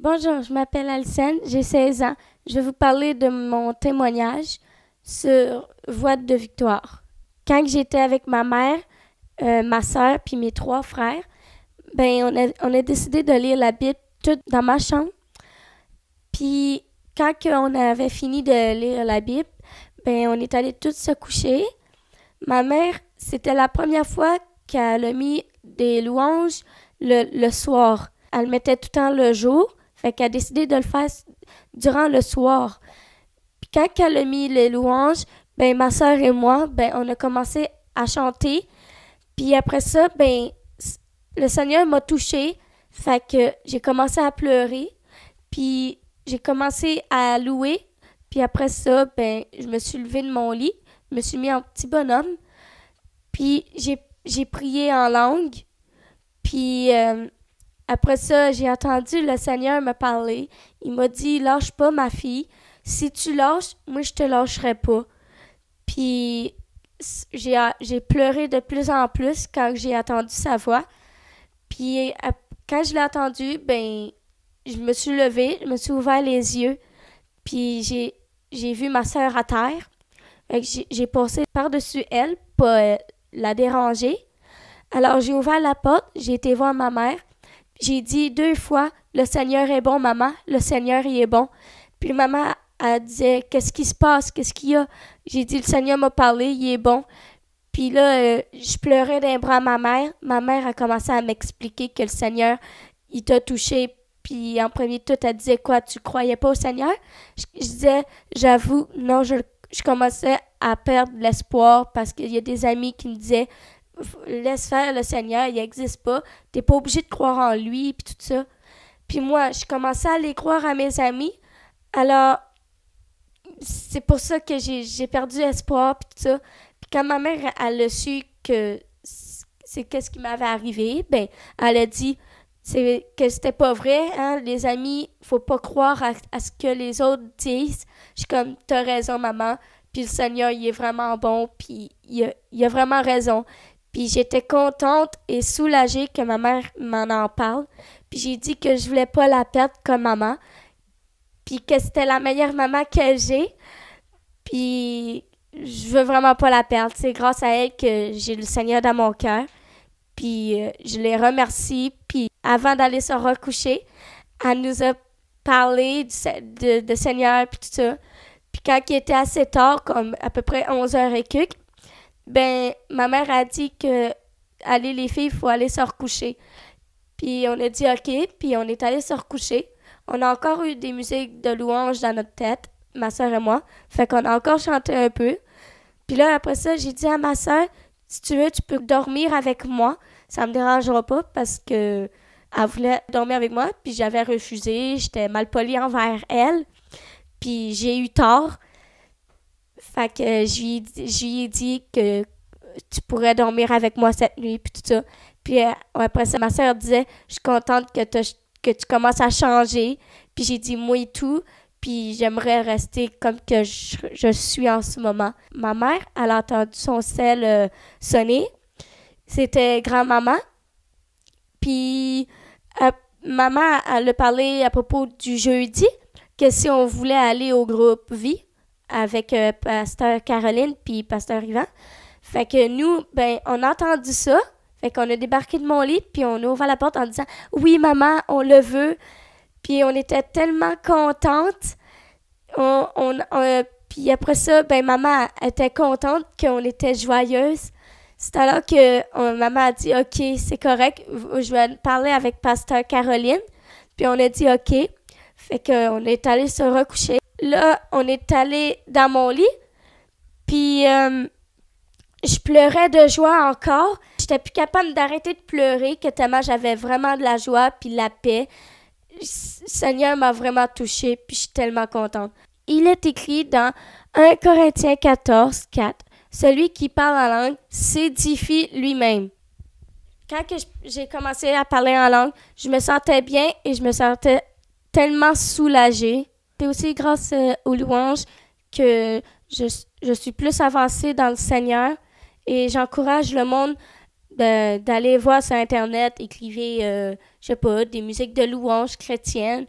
Bonjour, je m'appelle Alcène, j'ai 16 ans. Je vais vous parler de mon témoignage sur Voix de victoire. Quand j'étais avec ma mère, ma soeur puis mes trois frères, on a décidé de lire la Bible toute dans ma chambre. Puis quand on avait fini de lire la Bible, on est allés tous se coucher. Ma mère, c'était la première fois qu'elle a mis des louanges le soir. Elle mettait tout le temps le jour, fait qu'elle a décidé de le faire durant le soir. Puis quand elle a mis les louanges, ma soeur et moi, on a commencé à chanter. Puis après ça, le Seigneur m'a touchée, fait que j'ai commencé à pleurer. Puis j'ai commencé à louer. Puis après ça, je me suis levée de mon lit, je me suis mis en petit bonhomme. Puis j'ai prié en langue. Puis après ça, j'ai entendu le Seigneur me parler. Il m'a dit, lâche pas ma fille. Si tu lâches, moi je te lâcherai pas. Puis j'ai pleuré de plus en plus quand j'ai entendu sa voix. Puis quand je l'ai entendu, je me suis levée, je me suis ouvert les yeux. Puis j'ai vu ma sœur à terre. Fait que j'ai passé par-dessus elle, pas la déranger. Alors j'ai ouvert la porte, j'ai été voir ma mère. J'ai dit 2 fois, le Seigneur est bon, maman, le Seigneur il est bon. Puis maman, elle disait, qu'est-ce qui se passe, qu'est-ce qu'il y a? J'ai dit, le Seigneur m'a parlé, il est bon. Puis là, je pleurais d'un bras à ma mère. Ma mère a commencé à m'expliquer que le Seigneur, il t'a touché. Puis en premier tout, elle disait quoi, tu croyais pas au Seigneur? Je disais, j'avoue, non, je commençais à perdre l'espoir parce qu'il y a des amis qui me disaient, laisse faire le Seigneur, il n'existe pas. T'es pas obligé de croire en lui, puis tout ça. Puis moi, je commençais à aller croire à mes amis. Alors, c'est pour ça que j'ai perdu espoir, puis tout ça. Puis quand ma mère, elle a su que c'est qu'est-ce qui m'avait arrivé, elle a dit que c'était pas vrai, hein, les amis, faut pas croire à ce que les autres disent. Je suis comme, t'as raison, maman. Puis le Seigneur, il est vraiment bon, puis il a vraiment raison. Puis j'étais contente et soulagée que ma mère m'en en parle. Puis j'ai dit que je voulais pas la perdre comme maman. Puis que c'était la meilleure maman que j'ai. Puis je veux vraiment pas la perdre. C'est grâce à elle que j'ai le Seigneur dans mon cœur. Puis je les remercie. Puis avant d'aller se recoucher, elle nous a parlé de Seigneur puis tout ça. Puis quand il était assez tard, comme à peu près 11h et quelques, ma mère a dit que allez les filles, il faut aller se recoucher. Puis on a dit OK, puis on est allé se recoucher. On a encore eu des musiques de louanges dans notre tête, ma soeur et moi. Fait qu'on a encore chanté un peu. Puis là, après ça, j'ai dit à ma soeur, si tu veux, tu peux dormir avec moi. Ça me dérangera pas parce que elle voulait dormir avec moi. Puis j'avais refusé, j'étais malpolie envers elle. Puis j'ai eu tort. Fait que je lui ai dit que tu pourrais dormir avec moi cette nuit, puis tout ça. Puis après ça, ma soeur disait, je suis contente que tu commences à changer. Puis j'ai dit, moi et tout. Puis j'aimerais rester comme que je suis en ce moment. Ma mère, elle a entendu son sel sonner. C'était grand-maman. Puis maman, elle a parlé à propos du jeudi, que si on voulait aller au groupe Vie avec Pasteur Caroline puis Pasteur Yvan. Fait que nous, on a entendu ça. Fait qu'on a débarqué de mon lit, puis on a ouvert la porte en disant « Oui, maman, on le veut. » Puis on était tellement contentes. Puis après ça, maman était contente qu'on était joyeuses. C'est alors que maman a dit « OK, c'est correct, je vais parler avec Pasteur Caroline. » Puis on a dit « OK. » Fait qu'on est allé se recoucher. Là, on est allé dans mon lit, puis je pleurais de joie encore. J'étais plus capable d'arrêter de pleurer, que tellement j'avais vraiment de la joie puis de la paix. Le Seigneur m'a vraiment touchée, puis je suis tellement contente. Il est écrit dans 1 Corinthiens 14, 4, « Celui qui parle en langue s'édifie lui-même. » Quand j'ai commencé à parler en langue, je me sentais bien et je me sentais tellement soulagée. C'est aussi grâce aux louanges que je suis plus avancée dans le Seigneur et j'encourage le monde d'aller voir sur Internet, écrivez, je sais pas, des musiques de louanges chrétiennes.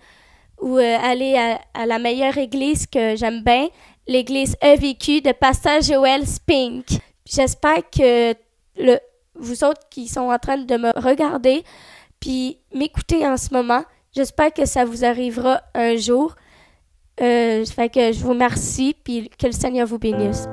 ou aller à la meilleure église que j'aime bien, l'église EVQ de Pasteur Joël Spink. J'espère que vous autres qui sont en train de me regarder puis m'écouter en ce moment, j'espère que ça vous arrivera un jour. Fait que je vous remercie puis que le Seigneur vous bénisse.